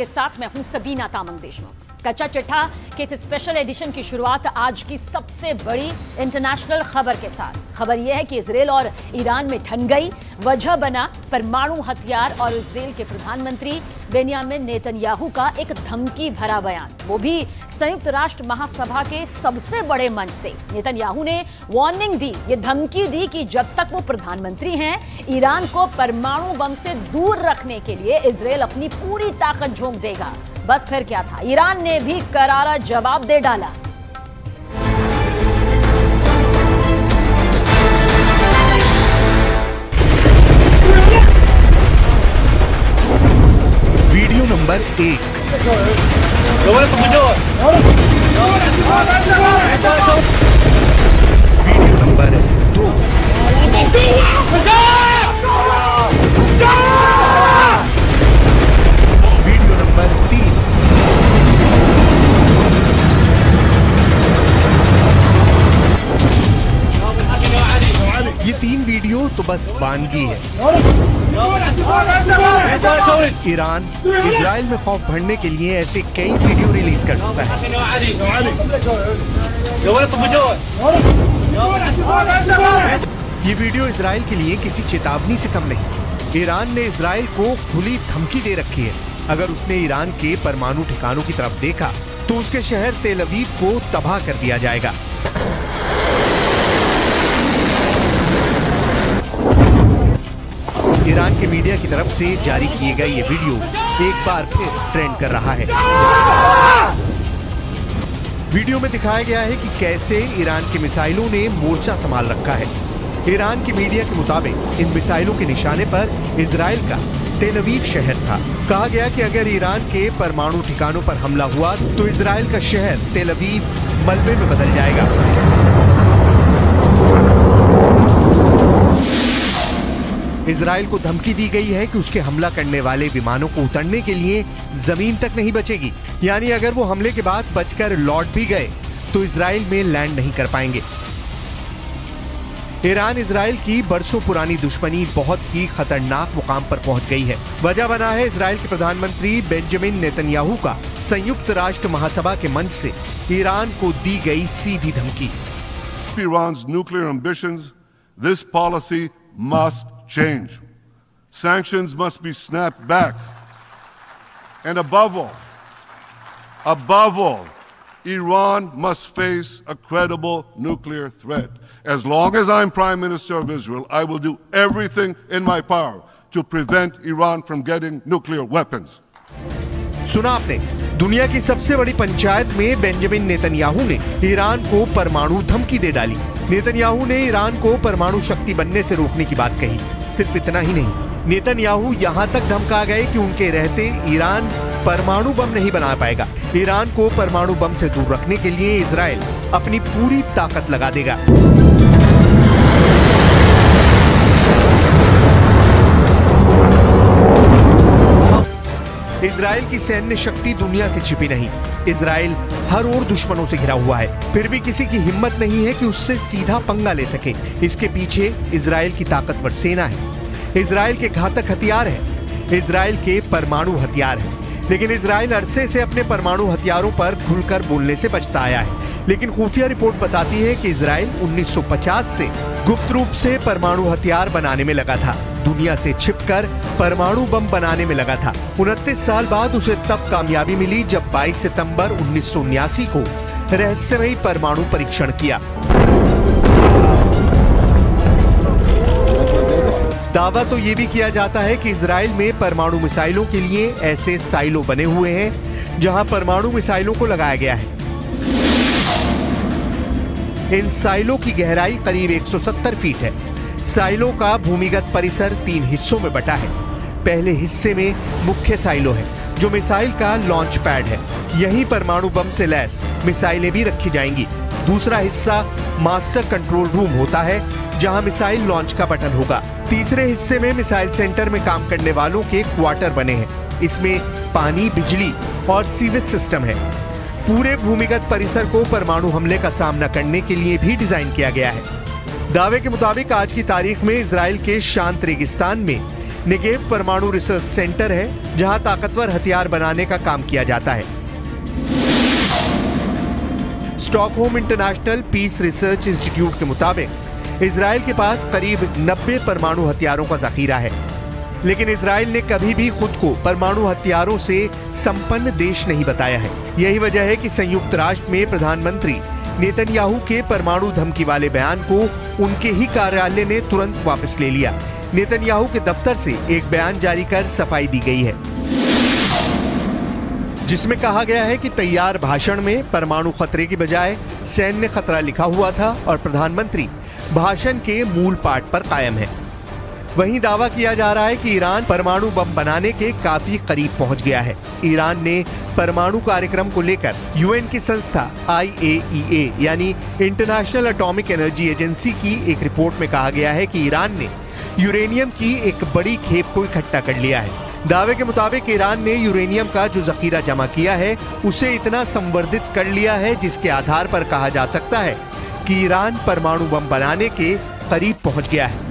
के साथ मैं हूं सबीना तामंग देशमुख। कच्चा चिट्ठा के इस स्पेशल एडिशन की शुरुआत आज की सबसे बड़ी इंटरनेशनल खबर के साथ। खबर यह है कि इजरायल और ईरान में ठन गई, वजह बना परमाणु हथियार और इजरायल के प्रधानमंत्री बेंजामिन नेतन्याहू का एक धमकी भरा बयान, वो भी संयुक्त राष्ट्र महासभा के सबसे बड़े मंच से। नेतन्याहू ने वार्निंग दी, ये धमकी दी कि जब तक वो प्रधानमंत्री हैं, ईरान को परमाणु बम से दूर रखने के लिए इजरायल अपनी पूरी ताकत झोंक देगा। बस फिर क्या था, ईरान ने भी करारा जवाब दे डाला। Video number 1। Video number 2। Video number 3। ये 3 वीडियो तो बस वानगी है। ईरान इजराइल में खौफ भरने के लिए ऐसे कई वीडियो रिलीज कर चुका है। ये वीडियो इजराइल के लिए किसी चेतावनी से कम नहीं। ईरान ने इजराइल को खुली धमकी दे रखी है, अगर उसने ईरान के परमाणु ठिकानों की तरफ देखा तो उसके शहर तेल अवीव को तबाह कर दिया जाएगा। ईरान के मीडिया की तरफ से जारी किए गए ये वीडियो एक बार फिर ट्रेंड कर रहा है। वीडियो में दिखाया गया है कि कैसे ईरान के मिसाइलों ने मोर्चा संभाल रखा है। ईरान की मीडिया के मुताबिक इन मिसाइलों के निशाने पर इजराइल का तेल अवीव शहर था। कहा गया कि अगर ईरान के परमाणु ठिकानों पर हमला हुआ तो इजराइल का शहर तेल अवीव मलबे में बदल जाएगा। इजराइल को धमकी दी गई है कि उसके हमला करने वाले विमानों को उतरने के लिए जमीन तक नहीं बचेगी, यानी अगर वो हमले के बाद बचकर लौट भी गए तो इजराइल में लैंड नहीं कर पाएंगे। ईरान इजराइल की बरसों पुरानी दुश्मनी बहुत ही खतरनाक मुकाम पर पहुंच गई है। वजह बना है इजराइल के प्रधानमंत्री बेंजामिन नेतन्याहू का संयुक्त राष्ट्र महासभा के मंच से ईरान को दी गई सीधी धमकी। Iran's nuclear ambitions, this policy must change. Sanctions must be snapped back. And above all, Iran must face a credible nuclear threat. As long as I'm Prime Minister of Israel, I will do everything in my power to prevent Iran from getting nuclear weapons. सुना आपने, दुनिया की सबसे बड़ी पंचायत में Benjamin Netanyahu ने Iran को परमाणु धमकी दे डाली। नेतन्याहू ने ईरान को परमाणु शक्ति बनने से रोकने की बात कही। सिर्फ इतना ही नहीं, नेतन्याहू यहां तक धमका गए कि उनके रहते ईरान परमाणु बम नहीं बना पाएगा। ईरान को परमाणु बम से दूर रखने के लिए इजराइल अपनी पूरी ताकत लगा देगा। इजराइल की सैन्य शक्ति दुनिया से छिपी नहीं। इजराइल हर ओर दुश्मनों से घिरा हुआ है, फिर भी किसी की हिम्मत नहीं है कि उससे सीधा पंगा ले सके। इसके पीछे इजराइल की ताकतवर सेना है, इजराइल के घातक हथियार हैं, इजराइल के परमाणु हथियार हैं। लेकिन इजराइल अरसे से अपने परमाणु हथियारों पर खुलकर बोलने से बचता आया है। लेकिन खुफिया रिपोर्ट बताती है कि इजराइल 1950 से गुप्त रूप से परमाणु हथियार बनाने में लगा था, दुनिया से छिपकर परमाणु बम बनाने में लगा था। 29 साल बाद उसे तब कामयाबी मिली जब 22 सितंबर 1979 को रहस्यमयी परमाणु परीक्षण किया। दावा तो ये भी किया जाता है कि इजराइल में परमाणु मिसाइलों के लिए ऐसे साइलो बने हुए हैं जहां परमाणु मिसाइलों को लगाया गया है। इन साइलो की गहराई करीब 170 फीट है। साइलो का भूमिगत परिसर 3 हिस्सों में बटा है। पहले हिस्से में मुख्य साइलो है, जो मिसाइल का लॉन्च पैड है। यहीं परमाणु बम से लैस मिसाइलें भी रखी जाएंगी। दूसरा हिस्सा मास्टर कंट्रोल रूम होता है, जहां मिसाइल लॉन्च का बटन होगा। तीसरे हिस्से में मिसाइल सेंटर में काम करने वालों के क्वार्टर बने हैं। इसमें पानी, बिजली और सीवेज सिस्टम है। पूरे भूमिगत परिसर को परमाणु हमले का सामना करने के लिए भी डिजाइन किया गया है। दावे के मुताबिक आज की तारीख में इजराइल के शांत रेगिस्तान में नेगेव परमाणु रिसर्च सेंटर है जहां ताकतवर हथियार बनाने का काम किया जाता है। Stockholm International Peace Research Institute के मुताबिक इजराइल के पास करीब 90 परमाणु हथियारों का जखीरा है, लेकिन इजराइल ने कभी भी खुद को परमाणु हथियारों से संपन्न देश नहीं बताया है। यही वजह है कि संयुक्त राष्ट्र में प्रधानमंत्री नेतन्याहू के परमाणु धमकी वाले बयान को उनके ही कार्यालय ने तुरंत वापस ले लिया। नेतन्याहू के दफ्तर से एक बयान जारी कर सफाई दी गई है, जिसमें कहा गया है कि तैयार भाषण में परमाणु खतरे की बजाय सैन्य खतरा लिखा हुआ था और प्रधानमंत्री भाषण के मूल पाठ पर कायम है। वहीं दावा किया जा रहा है कि ईरान परमाणु बम बनाने के काफी करीब पहुंच गया है। ईरान ने परमाणु कार्यक्रम को लेकर यूएन की संस्था IAEA यानी इंटरनेशनल एटॉमिक एनर्जी एजेंसी की एक रिपोर्ट में कहा गया है कि ईरान ने यूरेनियम की एक बड़ी खेप को इकट्ठा कर लिया है। दावे के मुताबिक ईरान ने यूरेनियम का जो जखीरा जमा किया है उसे इतना संवर्धित कर लिया है जिसके आधार पर कहा जा सकता है कि ईरान परमाणु बम बनाने के करीब पहुंच गया है।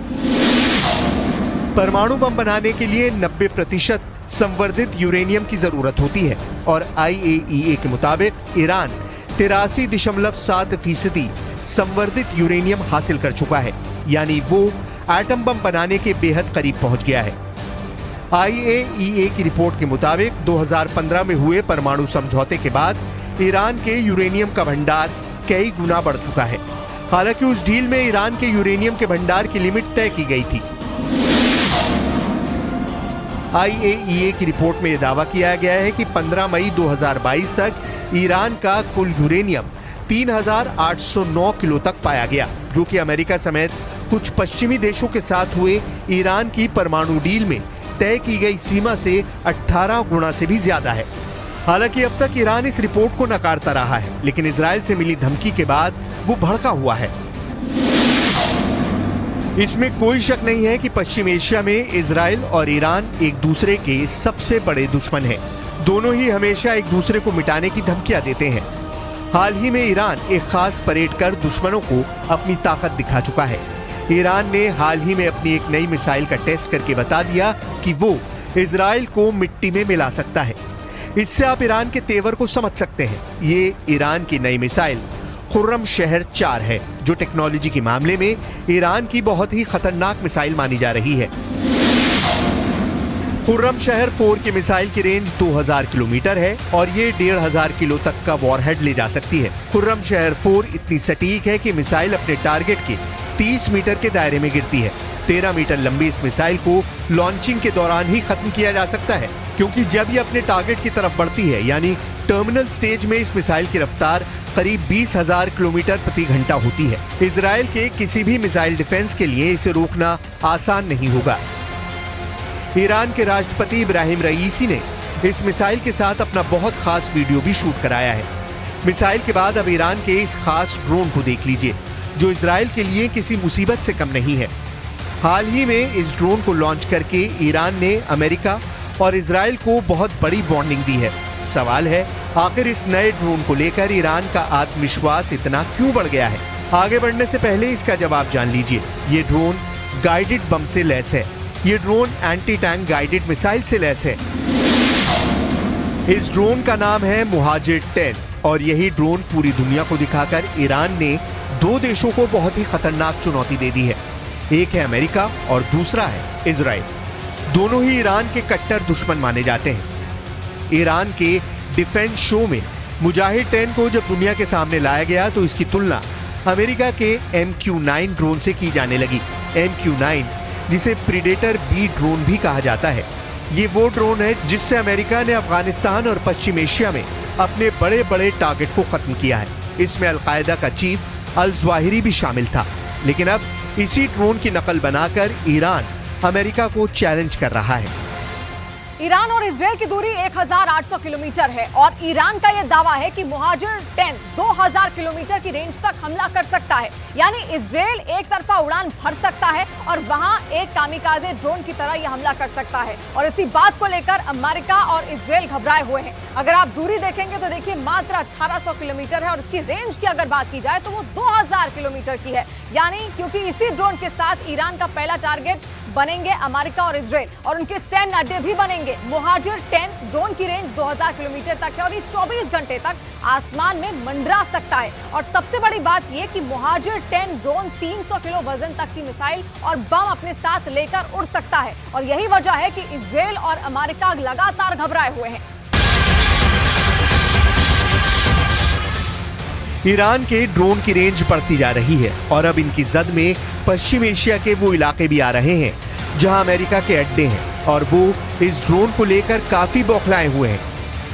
परमाणु बम बनाने के लिए 90% संवर्धित यूरेनियम की जरूरत होती है और IAEA के मुताबिक ईरान 83.7% संवर्धित यूरेनियम हासिल कर चुका है, यानी वो एटम बम बनाने के बेहद करीब पहुंच गया है। IAEA की रिपोर्ट के मुताबिक 2015 में हुए परमाणु समझौते के बाद ईरान के यूरेनियम का भंडार कई गुना बढ़ चुका है। हालांकि उस डील में ईरान के यूरेनियम के भंडार की लिमिट तय की गई थी। IAEA की रिपोर्ट में यह दावा किया गया है कि 15 मई 2022 तक ईरान का कुल यूरेनियम 3,809 किलो तक पाया गया, जो कि अमेरिका समेत कुछ पश्चिमी देशों के साथ हुए ईरान की परमाणु डील में तय की गई सीमा से 18 गुना से भी ज्यादा है। हालांकि अब तक ईरान इस रिपोर्ट को नकारता रहा है, लेकिन इजराइल से मिली धमकी के बाद वो भड़का हुआ है। इसमें कोई शक नहीं है कि पश्चिम एशिया में इजराइल और ईरान एक दूसरे के सबसे बड़े दुश्मन हैं। दोनों ही हमेशा एक दूसरे को मिटाने की धमकियां देते हैं। हाल ही में ईरान एक खास परेड कर दुश्मनों को अपनी ताकत दिखा चुका है। ईरान ने हाल ही में अपनी एक नई मिसाइल का टेस्ट करके बता दिया कि वो इजराइल को मिट्टी में मिला सकता है। इससे आप ईरान के तेवर को समझ सकते हैं। ये ईरान की नई मिसाइल खुर्रम शहर 4 है, जो टेक्नोलॉजी के मामले में ईरान की बहुत ही खतरनाक मिसाइल मानी जा रही है। खुर्रम शहर 4 की मिसाइल की रेंज 2000 किलोमीटर है और ये 1500 किलो तक का वॉरहेड ले जा सकती है। खुर्रम शहर 4 इतनी सटीक है कि मिसाइल अपने टारगेट के 30 मीटर के दायरे में गिरती है। 13 मीटर लंबी इस मिसाइल को लॉन्चिंग के दौरान ही खत्म किया जा सकता है, क्योंकि जब ये अपने टारगेट की तरफ बढ़ती है, यानी टर्मिनल स्टेज में इस मिसाइल की रफ्तार करीब 20,000 किलोमीटर प्रति घंटा होती है। इजराइल के किसी भी मिसाइल डिफेंस के लिए इसे रोकना आसान नहीं होगा। ईरान के राष्ट्रपति इब्राहिम रईसी ने इस मिसाइल के साथ अपना बहुत खास वीडियो भी शूट कराया है। मिसाइल के बाद अब ईरान के इस खास ड्रोन को देख लीजिए, जो इजराइल के लिए किसी मुसीबत से कम नहीं है। हाल ही में इस ड्रोन को लॉन्च करके ईरान ने अमेरिका और इजराइल को बहुत बड़ी वार्निंग दी है। सवाल है, आखिर इस नए ड्रोन को लेकर ईरान का आत्मविश्वास इतना क्यों बढ़ गया है? आगे बढ़ने से पहले इसका जवाब जान लीजिए। ये ड्रोन गाइडेड बम से लैस है। ये drone anti tank guided missile से लैस है। इस ड्रोन का नाम है मुहाजिर 10 और यही ड्रोन पूरी दुनिया को दिखाकर ईरान ने 2 देशों को बहुत ही खतरनाक चुनौती दे दी है। एक है अमेरिका और दूसरा है इजराइल। दोनों ही ईरान के कट्टर दुश्मन माने जाते हैं। ईरान के डिफेंस शो में मुजाहिर 10 को जब दुनिया के सामने लाया गया तो इसकी तुलना अमेरिका के MQ-9 ड्रोन से की जाने लगी। MQ-9, जिसे प्रीडेटर B ड्रोन भी कहा जाता है, ये वो ड्रोन है जिससे अमेरिका ने अफगानिस्तान और पश्चिम एशिया में अपने बड़े बड़े टारगेट को खत्म किया है। इसमें अलकायदा का चीफ अल-ज़वाहिरी भी शामिल था। लेकिन अब इसी ड्रोन की नकल बनाकर ईरान अमेरिका को चैलेंज कर रहा है। ईरान और इजरायल की दूरी 1800 किलोमीटर है और ईरान का यह दावा है कि मुहाजिर 10 2000 किलोमीटर की रेंज तक हमला कर सकता है। यानी इजरायल एक तरफा उड़ान भर सकता है और वहां एक कामिकाजे ड्रोन की तरह यह हमला कर सकता है। और इसी बात को लेकर अमेरिका और इजरायल घबराए हुए हैं। अगर आप दूरी देखेंगे तो देखिए मात्र 1800 किलोमीटर है और इसकी रेंज की अगर बात की जाए तो वो 2000 किलोमीटर की है। यानी क्योंकि इसी ड्रोन के साथ ईरान का पहला टारगेट बनेंगे अमेरिका और इजरायल और उनके सैन्य अड्डे भी बनेंगे। मुहाजिर 10 ड्रोन की रेंज 2000 किलोमीटर तक है और ये 24 घंटे तक आसमान में मंडरा सकता है। और सबसे बड़ी बात यह कि मुहाजिर 10 ड्रोन 300 किलो वजन तक की मिसाइल और बम अपने साथ लेकर उड़ सकता है और यही वजह है कि इजरायल और अमेरिका लगातार घबराए हुए हैं। ईरान के ड्रोन की रेंज बढ़ती जा रही है और अब इनकी जद में पश्चिम एशिया के वो इलाके भी आ रहे हैं जहां अमेरिका के अड्डे हैं और वो इस ड्रोन को लेकर काफी बौखलाए हुए हैं।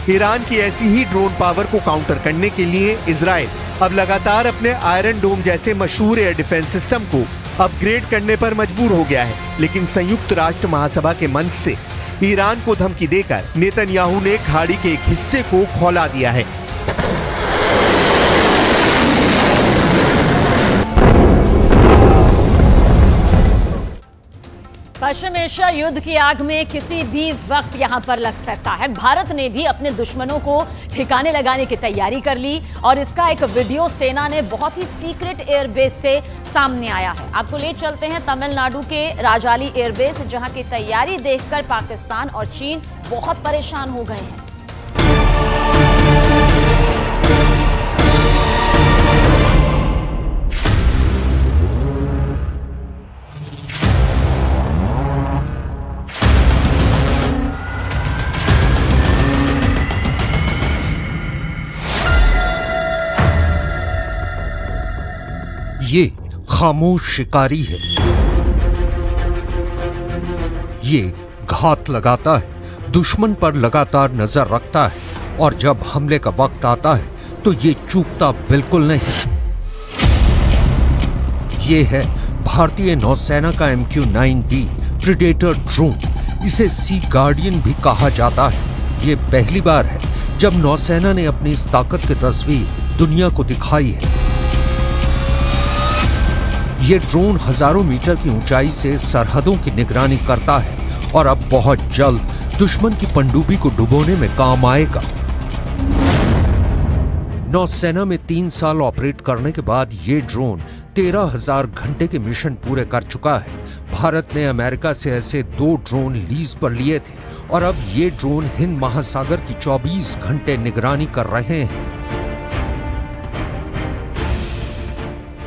ईरान की ऐसी ही ड्रोन पावर को काउंटर करने के लिए इजराइल अब लगातार अपने आयरन डोम जैसे मशहूर एयर डिफेंस सिस्टम को अपग्रेड करने पर मजबूर हो गया है। लेकिन संयुक्त राष्ट्र महासभा के मंच से ईरान को धमकी देकर नेतन्याहू ने खाड़ी के एक हिस्से को खौला दिया है। पश्चिम एशिया युद्ध की आग में किसी भी वक्त यहां पर लग सकता है। भारत ने भी अपने दुश्मनों को ठिकाने लगाने की तैयारी कर ली और इसका एक वीडियो सेना ने बहुत ही सीक्रेट एयरबेस से सामने आया है। आपको ले चलते हैं तमिलनाडु के राजाली एयरबेस, जहां की तैयारी देखकर पाकिस्तान और चीन बहुत परेशान हो गए हैं। ये खामोश शिकारी है, ये घात लगाता है, दुश्मन पर लगातार नजर रखता है और जब हमले का वक्त आता है तो ये चूकता बिल्कुल नहीं। ये है भारतीय नौसेना का MQ-9B प्रीडेटर ड्रोन। इसे सी गार्डियन भी कहा जाता है। ये पहली बार है जब नौसेना ने अपनी इस ताकत की तस्वीर दुनिया को दिखाई है। ये ड्रोन हजारों मीटर की ऊंचाई से सरहदों की निगरानी करता है और अब बहुत जल्द दुश्मन की पनडुब्बी को डुबोने में काम आएगा। नौसेना में 3 साल ऑपरेट करने के बाद ये ड्रोन 13,000 घंटे के मिशन पूरे कर चुका है। भारत ने अमेरिका से ऐसे 2 ड्रोन लीज पर लिए थे और अब ये ड्रोन हिंद महासागर की 24 घंटे निगरानी कर रहे हैं।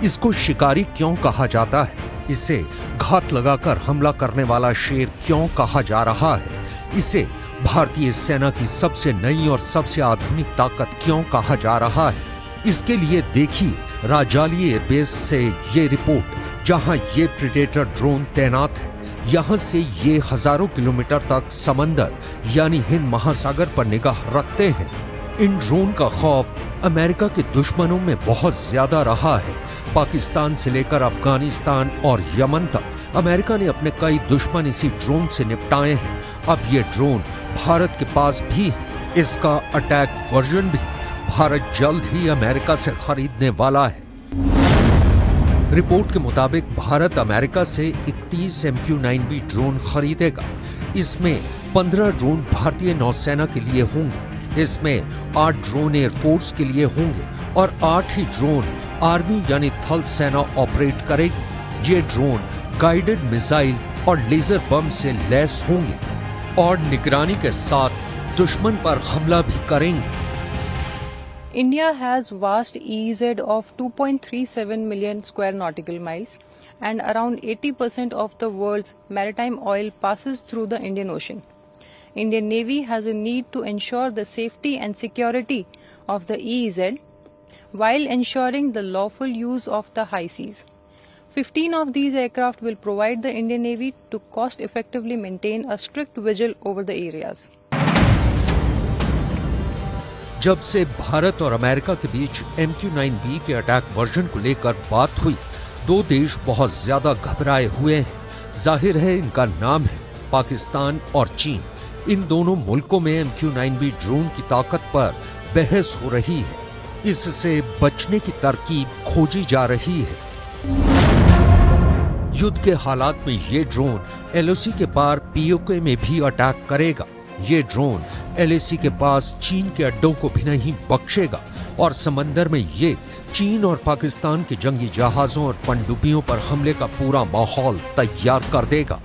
इसको शिकारी क्यों कहा जाता है? इसे घात लगाकर हमला करने वाला शेर क्यों कहा जा रहा है? इसे भारतीय सेना की सबसे नई और सबसे आधुनिक ताकत क्यों कहा जा रहा है? इसके लिए देखिए राजाली एयरबेस से ये रिपोर्ट, जहां ये प्रीडेटर ड्रोन तैनात है। यहां से ये हजारों किलोमीटर तक समंदर यानी हिंद महासागर पर निगाह रखते हैं। इन ड्रोन का खौफ अमेरिका के दुश्मनों में बहुत ज्यादा रहा है। पाकिस्तान से लेकर अफगानिस्तान और यमन तक अमेरिका ने अपने कई दुश्मन इसी ड्रोन से निपटाए हैं। अब ये ड्रोन भारत के पास भी है। इसका अटैक वर्जन भी भारत जल्द ही अमेरिका से खरीदने वाला है। रिपोर्ट के मुताबिक भारत अमेरिका से 31 MQ-9B ड्रोन खरीदेगा। इसमें 15 ड्रोन भारतीय नौसेना के लिए होंगे। इसमें 8 ड्रोन एयरफोर्स के लिए होंगे और 8 ही ड्रोन आर्मी यानी थल सेना ऑपरेट करेगी। ये ड्रोन गाइडेड मिसाइल और लेजर बम से लैस होंगे और निगरानी के साथ दुश्मन पर हमला भी करेंगे। India has vast EEZ of 2.37 million square nautical miles and around 80% of the world's maritime oil passes through the Indian Ocean. Indian Navy has a need to ensure the safety and security of the EEZ while ensuring the lawful use of the high seas. 15 of these aircraft will provide the Indian Navy to cost effectively maintain a strict vigil over the areas. जब से भारत और America के बीच MQ-9B के attack version को लेकर बात हुई, 2 देश बहुत ज्यादा घबराए हुए हैं। जाहिर है इनका नाम है पाकिस्तान और चीन। इन दोनों मुल्कों में MQ-9B ड्रोन की ताकत पर बहस हो रही है। इससे बचने की तरकीब खोजी जा रही है। युद्ध के हालात में ये ड्रोन LOC के पार POK में भी अटैक करेगा। ये ड्रोन LAC के पास चीन के अड्डों को भी नहीं बख्शेगा और समंदर में ये चीन और पाकिस्तान के जंगी जहाजों और पनडुब्बियों पर हमले का पूरा माहौल तैयार कर देगा।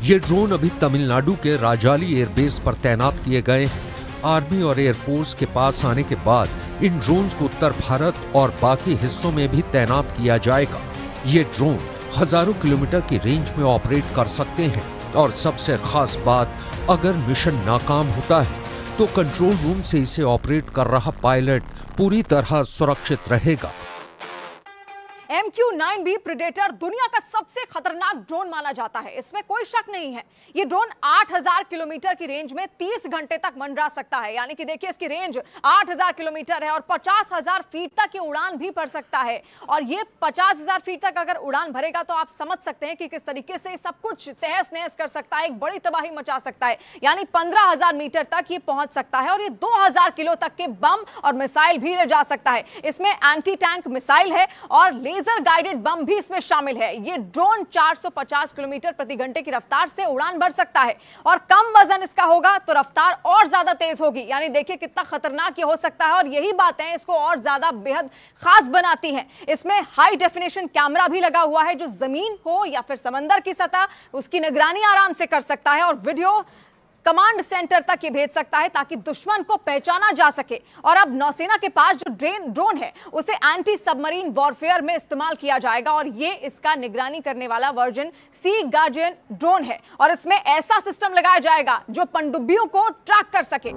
ये ड्रोन अभी तमिलनाडु के राजाली एयरबेस पर तैनात किए गए हैं। आर्मी और एयरफोर्स के पास आने के बाद इन ड्रोन्स को उत्तर भारत और बाकी हिस्सों में भी तैनात किया जाएगा। ये ड्रोन हजारों किलोमीटर की रेंज में ऑपरेट कर सकते हैं और सबसे खास बात, अगर मिशन नाकाम होता है तो कंट्रोल रूम से इसे ऑपरेट कर रहा पायलट पूरी तरह सुरक्षित रहेगा। MQ-9B प्रेडेटर दुनिया का सबसे खतरनाक ड्रोन माना जाता है, इसमें कोई शक नहीं है। ये ड्रोन 8000 किलोमीटर की रेंज में 30 घंटे तक मंडरा सकता है, यानी कि देखिए इसकी रेंज 8000 किलोमीटर है और 50,000 फीट तक ये उड़ान भी भर सकता है। और ये 50,000 फीट तक अगर उड़ान भरेगा तो आप समझ सकते हैं कि किस तरीके से सब कुछ तहस नहस कर सकता है, एक बड़ी तबाही मचा सकता है। यानी 15,000 मीटर तक ये पहुंच सकता है और ये 2000 किलो तक के बम और मिसाइल भी ले जा सकता है। इसमें एंटी टैंक मिसाइल है और लेजर गाइडेड बम भी इसमें शामिल है। ये ड्रोन 450 किलोमीटर प्रति घंटे की रफ्तार से उड़ान भर सकता है और कम वजन इसका होगा तो रफ्तार और ज्यादा तेज होगी। यानी देखिए कितना खतरनाक ये हो सकता है और यही बातें इसको और ज्यादा बेहद खास बनाती हैं। इसमें हाई डेफिनेशन कैमरा भी लगा हुआ है जो जमीन हो या फिर समंदर की सतह, उसकी निगरानी आराम से कर सकता है और वीडियो कमांड सेंटर तक ये भेज सकता है ताकि दुश्मन को पहचाना जा सके। और अब नौसेना के पास जो ड्रोन है उसे एंटी सबमरीन वॉरफेयर में इस्तेमाल किया जाएगा और ये इसका निगरानी करने वाला वर्जन सी गार्डियन ड्रोन है और इसमें ऐसा सिस्टम लगाया जाएगा जो पनडुब्बियों को ट्रैक कर सके।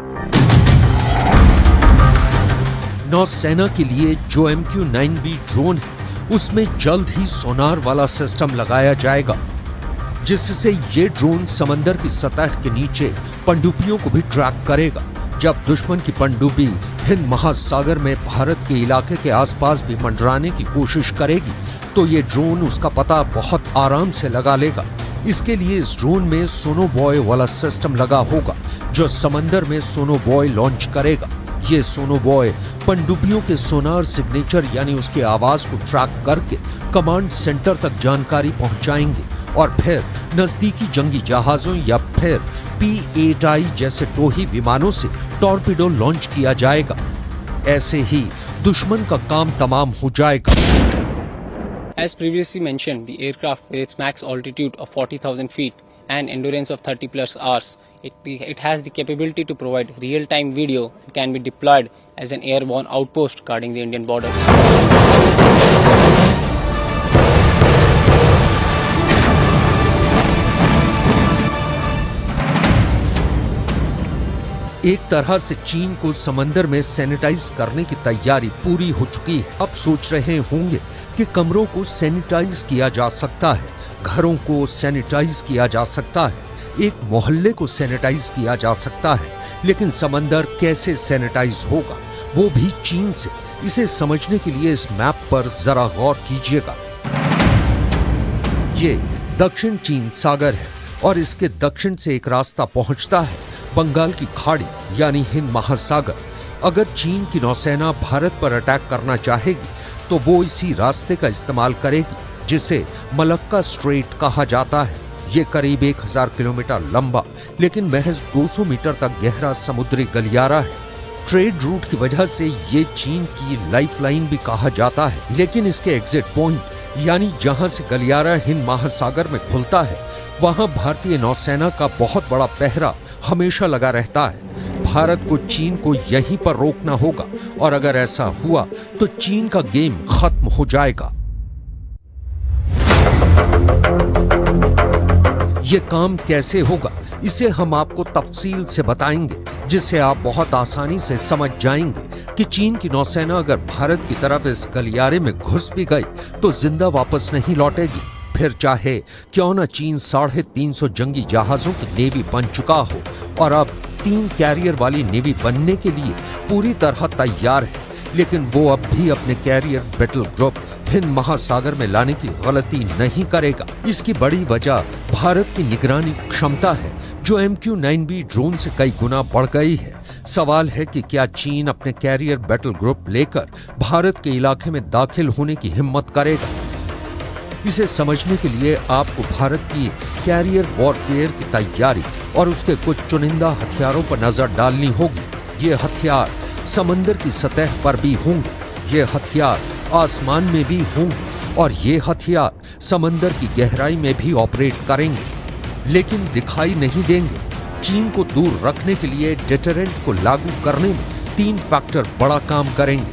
नौसेना के लिए जो MQ-9B ड्रोन है उसमें जल्द ही सोनार वाला सिस्टम लगाया जाएगा, जिससे ये ड्रोन समंदर की सतह के नीचे पनडुब्बियों को भी ट्रैक करेगा। जब दुश्मन की पनडुब्बी हिंद महासागर में भारत के इलाके के आसपास भी मंडराने की कोशिश करेगी तो ये ड्रोन उसका पता बहुत आराम से लगा लेगा। इसके लिए इस ड्रोन में सोनोबॉय वाला सिस्टम लगा होगा जो समंदर में सोनोबॉय लॉन्च करेगा। ये सोनोबॉय पनडुब्बियों के सोनार सिग्नेचर यानी उसकी आवाज को ट्रैक करके कमांड सेंटर तक जानकारी पहुंचाएंगे और फिर नजदीकी जंगी जहाजों या फिर P-8I जैसे टोही विमानों से टॉर्पीडो लॉन्च किया जाएगा। ऐसे ही दुश्मन का काम तमाम हो जाएगा। As previously mentioned, the aircraft with its max altitude of 40,000 feet and endurance of 30 plus hours, it has the capability to provide real-time video and can be deployed as an airborne outpost guarding the Indian borders. एक तरह से चीन को समंदर में sanitise करने की तैयारी पूरी हो चुकी है। अब सोच रहे होंगे कि कमरों को सैनिटाइज किया जा सकता है, घरों को सैनिटाइज किया जा सकता है, एक मोहल्ले को सैनिटाइज किया जा सकता है, लेकिन समंदर कैसे सैनिटाइज होगा, वो भी चीन से। इसे समझने के लिए इस मैप पर जरा गौर कीजिएगा। ये दक्षिण चीन सागर है और इसके दक्षिण से एक रास्ता पहुंचता है बंगाल की खाड़ी यानी हिंद महासागर। अगर चीन की नौसेना भारत पर अटैक करना चाहेगी तो वो इसी रास्ते का इस्तेमाल करेगी, जिसे मलक्का स्ट्रेट कहा जाता है। ये करीब 1000 किलोमीटर लंबा लेकिन महज 200 मीटर तक गहरा समुद्री गलियारा है। ट्रेड रूट की वजह से ये चीन की लाइफलाइन भी कहा जाता है, लेकिन इसके एग्जिट पॉइंट यानी जहां से गलियारा हिंद महासागर में खुलता है वहां भारतीय नौसेना का बहुत बड़ा पहरा हमेशा लगा रहता है। भारत को चीन को यहीं पर रोकना होगा और अगर ऐसा हुआ तो चीन का गेम खत्म हो जाएगा। ये काम कैसे होगा इसे हम आपको तफसील से बताएंगे, जिससे आप बहुत आसानी से समझ जाएंगे कि चीन की नौसेना अगर भारत की तरफ इस गलियारे में घुस भी गई तो जिंदा वापस नहीं लौटेगी। फिर चाहे क्यों न चीन 350 जंगी जहाजों की नेवी बन चुका हो और अब 3 कैरियर वाली नेवी बनने के लिए पूरी तरह तैयार है, लेकिन वो अब भी अपने कैरियर बैटल ग्रुप हिंद महासागर में लाने की गलती नहीं करेगा। इसकी बड़ी वजह भारत की निगरानी क्षमता है, जो MQ-9B ड्रोन से कई गुना बढ़ गई है। सवाल है कि क्या चीन अपने कैरियर बैटल ग्रुप लेकर भारत के इलाके में दाखिल होने की हिम्मत करेगा? इसे समझने के लिए आपको भारत की कैरियर वॉरफेयर की तैयारी और उसके कुछ चुनिंदा हथियारों पर नजर डालनी होगी। ये हथियार समंदर की सतह पर भी होंगे, ये हथियार आसमान में भी होंगे और ये हथियार समंदर की गहराई में भी ऑपरेट करेंगे, लेकिन दिखाई नहीं देंगे। चीन को दूर रखने के लिए डिटरेंट को लागू करने में 3 फैक्टर बड़ा काम करेंगे।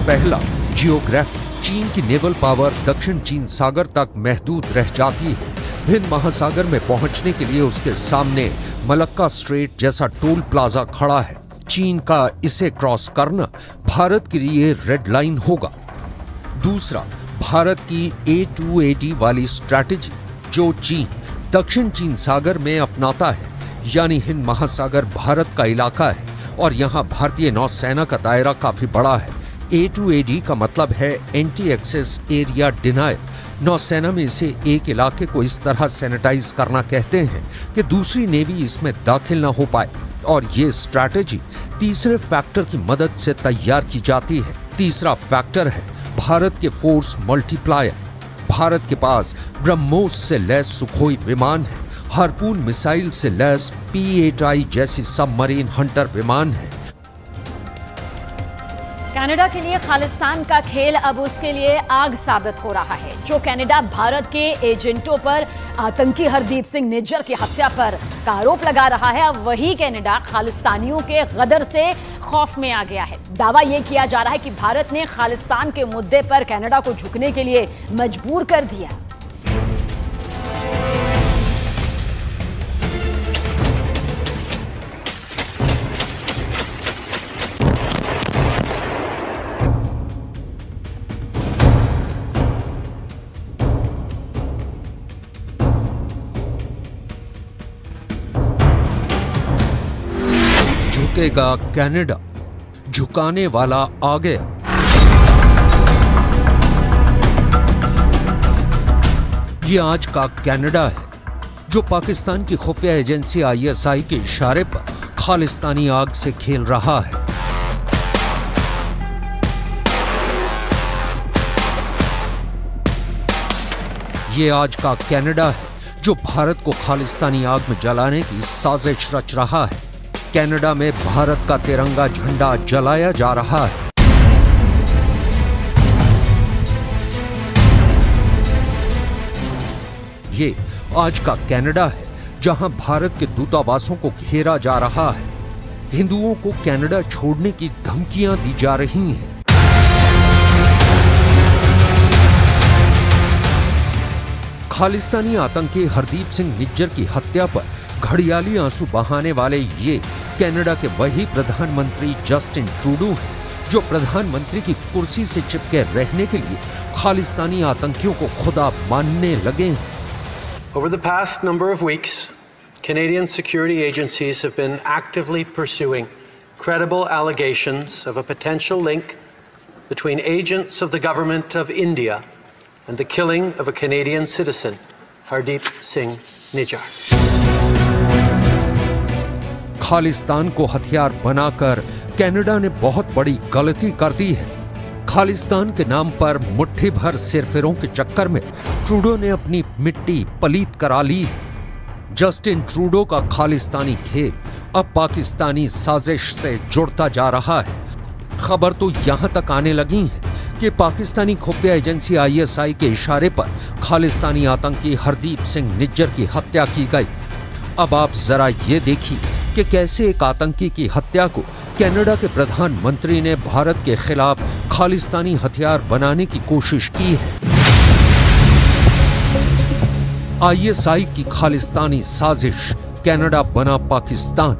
पहला, जियोग्राफी। चीन की नेवल पावर दक्षिण चीन सागर तक महदूद रह जाती है। हिंद महासागर में पहुंचने के लिए उसके सामने मलक्का स्ट्रेट जैसा टोल प्लाजा खड़ा है। चीन का इसे क्रॉस करना भारत के लिए रेड लाइन होगा। दूसरा, भारत की A2AD वाली स्ट्रैटेजी, जो चीन दक्षिण चीन सागर में अपनाता है, यानी हिंद महासागर भारत का इलाका है और यहां भारतीय नौसेना का दायरा काफी बड़ा है। A2AD का मतलब है एंटी एक्सेस एरिया डिनायल। नौसेना में इसे एक इलाके को इस तरह सैनिटाइज करना कहते हैं कि दूसरी नेवी इसमें दाखिल ना हो पाए, और ये स्ट्रैटेजी तीसरे फैक्टर की मदद से तैयार की जाती है। तीसरा फैक्टर है भारत के फोर्स मल्टीप्लायर। भारत के पास ब्रह्मोस से लैस सुखोई विमान है, हार्पून मिसाइल से लैस P-8I जैसी सबमरीन हंटर विमान है। कनाडा के लिए खालिस्तान का खेल अब उसके लिए आग साबित हो रहा है। जो कनाडा भारत के एजेंटों पर आतंकी हरदीप सिंह निज्जर की हत्या पर का आरोप लगा रहा है, अब वही कनाडा खालिस्तानियों के गदर से खौफ में आ गया है। दावा यह किया जा रहा है कि भारत ने खालिस्तान के मुद्दे पर कनाडा को झुकने के लिए मजबूर कर दिया। झुकेगा कनाडा, झुकाने वाला आ गया। ये आज का कनाडा है, जो पाकिस्तान की खुफिया एजेंसी ISI के इशारे पर खालिस्तानी आग से खेल रहा है। ये आज का कनाडा है, जो भारत को खालिस्तानी आग में जलाने की साजिश रच रहा है। कनाडा में भारत का तिरंगा झंडा जलाया जा रहा है। ये आज का कनाडा है, जहां भारत के दूतावासों को घेरा जा रहा है। हिंदुओं को कनाडा छोड़ने की धमकियां दी जा रही हैं। खालिस्तानी आतंकी हरदीप सिंह निज्जर की हत्या पर घड़ियाली आंसू बहाने वाले ये कनाडा के वही प्रधानमंत्री जस्टिन ट्रूडो हैं, जो प्रधानमंत्री की कुर्सी से चिपके रहने के लिए खालिस्तानी आतंकियों को खुदा मानने लगे हैं। Over the past number of weeks, Canadian security agencies have been actively pursuing credible allegations of a potential link between agents of the government of India and the killing of a Canadian citizen, Hardeep Singh Nijjar. Khalistan को हथियार बनाकर Canada ने बहुत बड़ी गलती कर दी है। खालिस्तान के नाम पर मुट्ठी भर सिरफिरों के चक्कर में ट्रूडो ने अपनी मिट्टी पलीत करा ली है। जस्टिन ट्रूडो का खालिस्तानी खेल अब पाकिस्तानी साजिश से जुड़ता जा रहा है। खबर तो यहां तक आने लगी है कि पाकिस्तानी खुफिया एजेंसी ISI के इशारे पर खालिस्तानी आतंकी हरदीप सिंह निज्जर की हत्या की गई। अब आप जरा ये देखिए कि कैसे एक आतंकी की हत्या को कनाडा के प्रधानमंत्री ने भारत के खिलाफ खालिस्तानी हथियार बनाने की कोशिश की है। ISI की खालिस्तानी साजिश, कनाडा बना पाकिस्तान।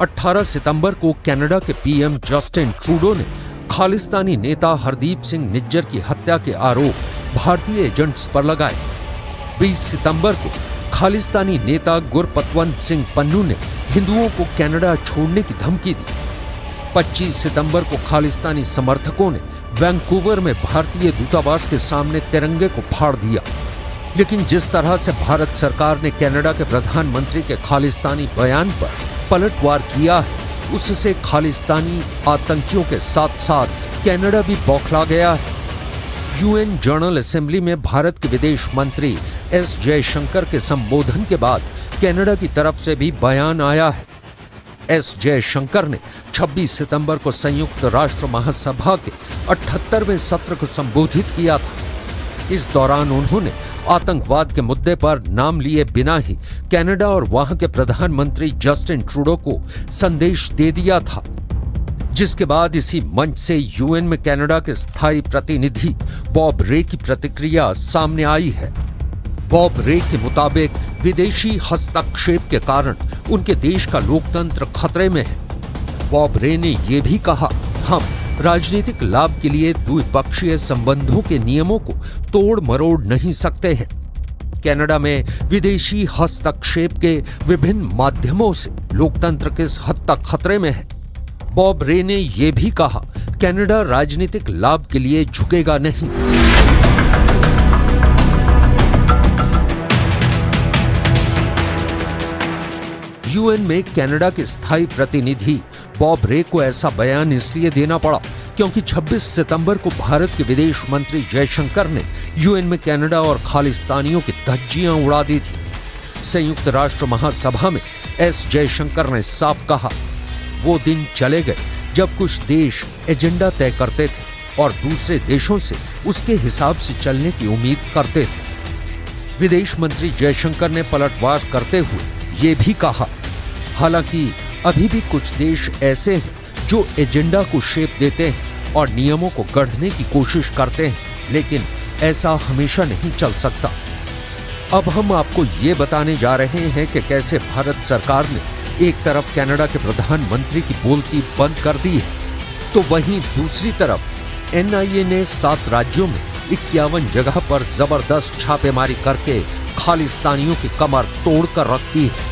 अठारह सितंबर को कनाडा के PM जस्टिन ट्रूडो ने खालिस्तानी नेता हरदीप सिंह निज्जर की हत्या के आरोप भारतीय एजेंट्स पर लगाए। 20 सितंबर को खालिस्तानी नेता गुरपतवंत सिंह पन्नू ने हिंदुओं को कनाडा छोड़ने की धमकी दी। 25 सितंबर को खालिस्तानी समर्थकों ने वैंकूवर में भारतीय दूतावास के सामने तिरंगे को फाड़ दिया। लेकिन जिस तरह से भारत सरकार ने कनाडा के प्रधानमंत्री के खालिस्तानी बयान पर पलटवार किया है, उससे खालिस्तानी आतंकियों के साथ साथ कनाडा भी बौखला गया है। यूएन जनरल असेंबली में भारत के विदेश मंत्री एस जयशंकर के संबोधन के बाद कनाडा की तरफ से भी बयान आया है। एस जयशंकर ने 26 सितंबर को संयुक्त राष्ट्र महासभा के 78वें सत्र को संबोधित किया था। इस दौरान उन्होंने आतंकवाद के मुद्दे पर नाम लिए बिना ही कनाडा और वहां के प्रधानमंत्री जस्टिन ट्रूडो को संदेश दे दिया था, जिसके बाद इसी मंच से यूएन में कनाडा के स्थायी प्रतिनिधि बॉब रे की प्रतिक्रिया सामने आई है। बॉब रे के मुताबिक विदेशी हस्तक्षेप के कारण उनके देश का लोकतंत्र खतरे में है। बॉब रे ने यह भी कहा, हम राजनीतिक लाभ के लिए द्विपक्षीय संबंधों के नियमों को तोड़ मरोड़ नहीं सकते हैं। कनाडा में विदेशी हस्तक्षेप के विभिन्न माध्यमों से लोकतंत्र किस हद तक खतरे में है। बॉब रे ने यह भी कहा, कनाडा राजनीतिक लाभ के लिए झुकेगा नहीं। यूएन में कनाडा के स्थायी प्रतिनिधि बॉब रे को ऐसा बयान इसलिए देना पड़ा क्योंकि 26 सितंबर को भारत के विदेश मंत्री जयशंकर ने यूएन में कनाडा और खालिस्तानियों की धज्जियां उड़ा दी थी। संयुक्त राष्ट्र महासभा में एस जयशंकर ने साफ कहा, वो दिन चले गए जब कुछ देश एजेंडा तय करते थे और दूसरे देशों से उसके हिसाब से चलने की उम्मीद करते थे। विदेश मंत्री जयशंकर ने पलटवार करते हुए ये भी कहा, हालांकि अभी भी कुछ देश ऐसे हैं जो एजेंडा को शेप देते हैं और नियमों को गढ़ने की कोशिश करते हैं, लेकिन ऐसा हमेशा नहीं चल सकता। अब हम आपको ये बताने जा रहे हैं कि कैसे भारत सरकार ने एक तरफ कनाडा के प्रधानमंत्री की बोलती बंद कर दी है, तो वहीं दूसरी तरफ एनआईए ने 7 राज्यों में 51 जगह पर जबरदस्त छापेमारी करके खालिस्तानियों की कमर तोड़कर रख दी है।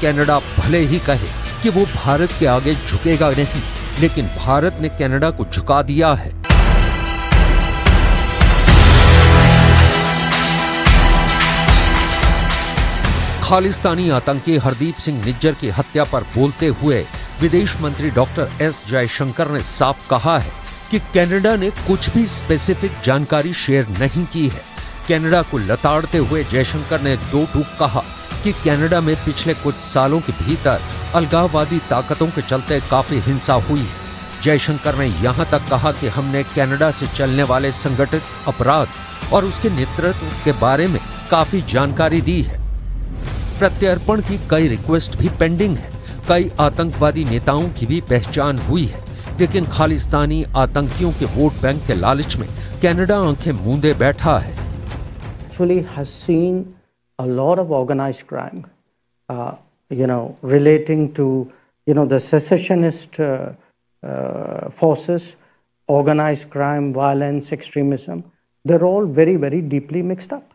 कनाडा भले ही कहे कि वो भारत के आगे झुकेगा नहीं, लेकिन भारत ने कनाडा को झुका दिया है। खालिस्तानी आतंकी हरदीप सिंह निज्जर की हत्या पर बोलते हुए विदेश मंत्री डॉक्टर एस जयशंकर ने साफ कहा है कि कनाडा ने कुछ भी स्पेसिफिक जानकारी शेयर नहीं की है। कनाडा को लताड़ते हुए जयशंकर ने दो टूक कहा कि कनाडा में पिछले कुछ सालों के भीतर अलगाववादी ताकतों के चलते काफी हिंसा हुई है। जयशंकर ने यहां तक कहा कि हमने कनाडा से चलने वाले संगठित अपराध और उसके नेतृत्व के बारे में काफी जानकारी दी है। प्रत्यर्पण की कई रिक्वेस्ट भी पेंडिंग है। कई आतंकवादी नेताओं की भी पहचान हुई है, लेकिन खालिस्तानी आतंकियों के वोट बैंक के लालच में कनाडा आंखें मूंदे बैठा है। Actually has seen a lot of organized crime, relating to, the secessionist forces, organized crime, violence, extremism. They're all very, very deeply mixed up.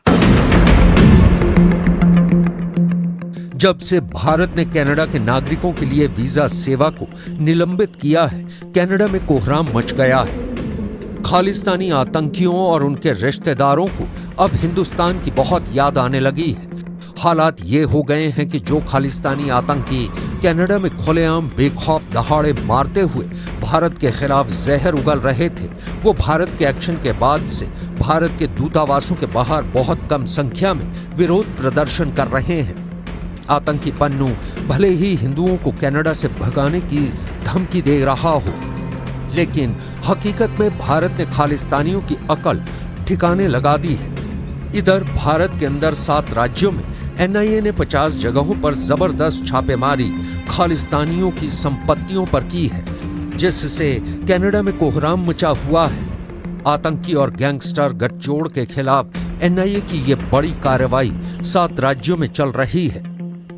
जब से भारत ने कनाडा के नागरिकों के लिए वीजा सेवा को निलंबित किया है, कनाडा में कोहराम मच गया है। खालिस्तानी आतंकियों और उनके रिश्तेदारों को अब हिंदुस्तान की बहुत याद आने लगी है। हालात ये हो गए हैं कि जो खालिस्तानी आतंकी कनाडा में खुलेआम बेखौफ दहाड़े मारते हुए भारत के खिलाफ जहर उगल रहे थे, वो भारत के एक्शन के बाद से भारत के दूतावासों के बाहर बहुत कम संख्या में विरोध प्रदर्शन कर रहे हैं। आतंकी पन्नू भले ही हिंदुओं को कनाडा से भगाने की धमकी दे रहा हो, लेकिन हकीकत में भारत ने खालिस्तानियों की अकल ठिकाने लगा दी है। इधर भारत के अंदर 7 राज्यों में एनआईए ने 50 जगहों पर जबरदस्त छापेमारी खालिस्तानियों की संपत्तियों पर की है, जिससे कनाडा में कोहराम मचा हुआ है। आतंकी और गैंगस्टर गठजोड़ के खिलाफ एनआईए की ये बड़ी कार्रवाई 7 राज्यों में चल रही है।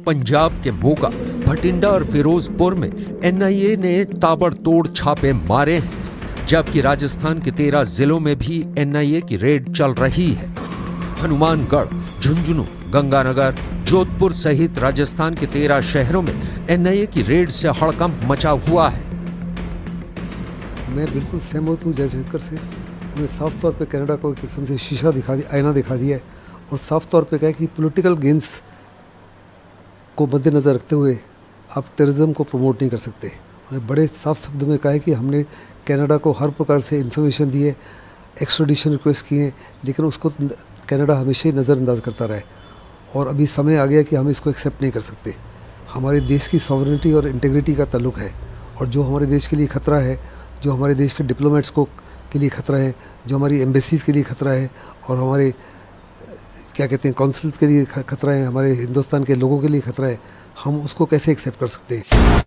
पंजाब के मोगा, भटिंडा और फिरोजपुर में एनआईए ने ताबड़तोड़ छापे मारे हैं, जबकि राजस्थान के 13 जिलों में भी एनआईए की रेड चल रही है। हनुमानगढ़, झुंझुनू, गंगानगर, जोधपुर सहित राजस्थान के 13 शहरों में एनआईए की रेड से हड़कंप मचा हुआ है। मैं बिल्कुल सहमत हूँ जयशंकर से। उन्होंने साफ तौर पे कनाडा को एक किस्म से शीशा दिखा दिया, आईना दिखा दिया है और साफ तौर पे कहा कि पॉलिटिकल गेन्स को मद्देनज़र रखते हुए आप टेररिज्म को प्रमोट नहीं कर सकते। उन्होंने बड़े साफ शब्द में कहा है कि हमने कनाडा को हर प्रकार से इन्फॉर्मेशन दी है, एक्स्ट्राडिशन रिक्वेस्ट किए हैं, लेकिन उसको कनाडा हमेशा ही नज़रअंदाज करता रहा है और अभी समय आ गया कि हम इसको एक्सेप्ट नहीं कर सकते। हमारे देश की सॉवरेनिटी और इंटीग्रिटी का ताल्लुक है और जो हमारे देश के लिए खतरा है, जो हमारे देश के डिप्लोमेट्स को के लिए खतरा है, जो हमारी एम्बेसीज के लिए खतरा है और हमारे क्या कहते हैं कौंसल्स के लिए खतरा है, हमारे हिंदुस्तान के लोगों के लिए खतरा है, हम उसको कैसे एक्सेप्ट कर सकते हैं।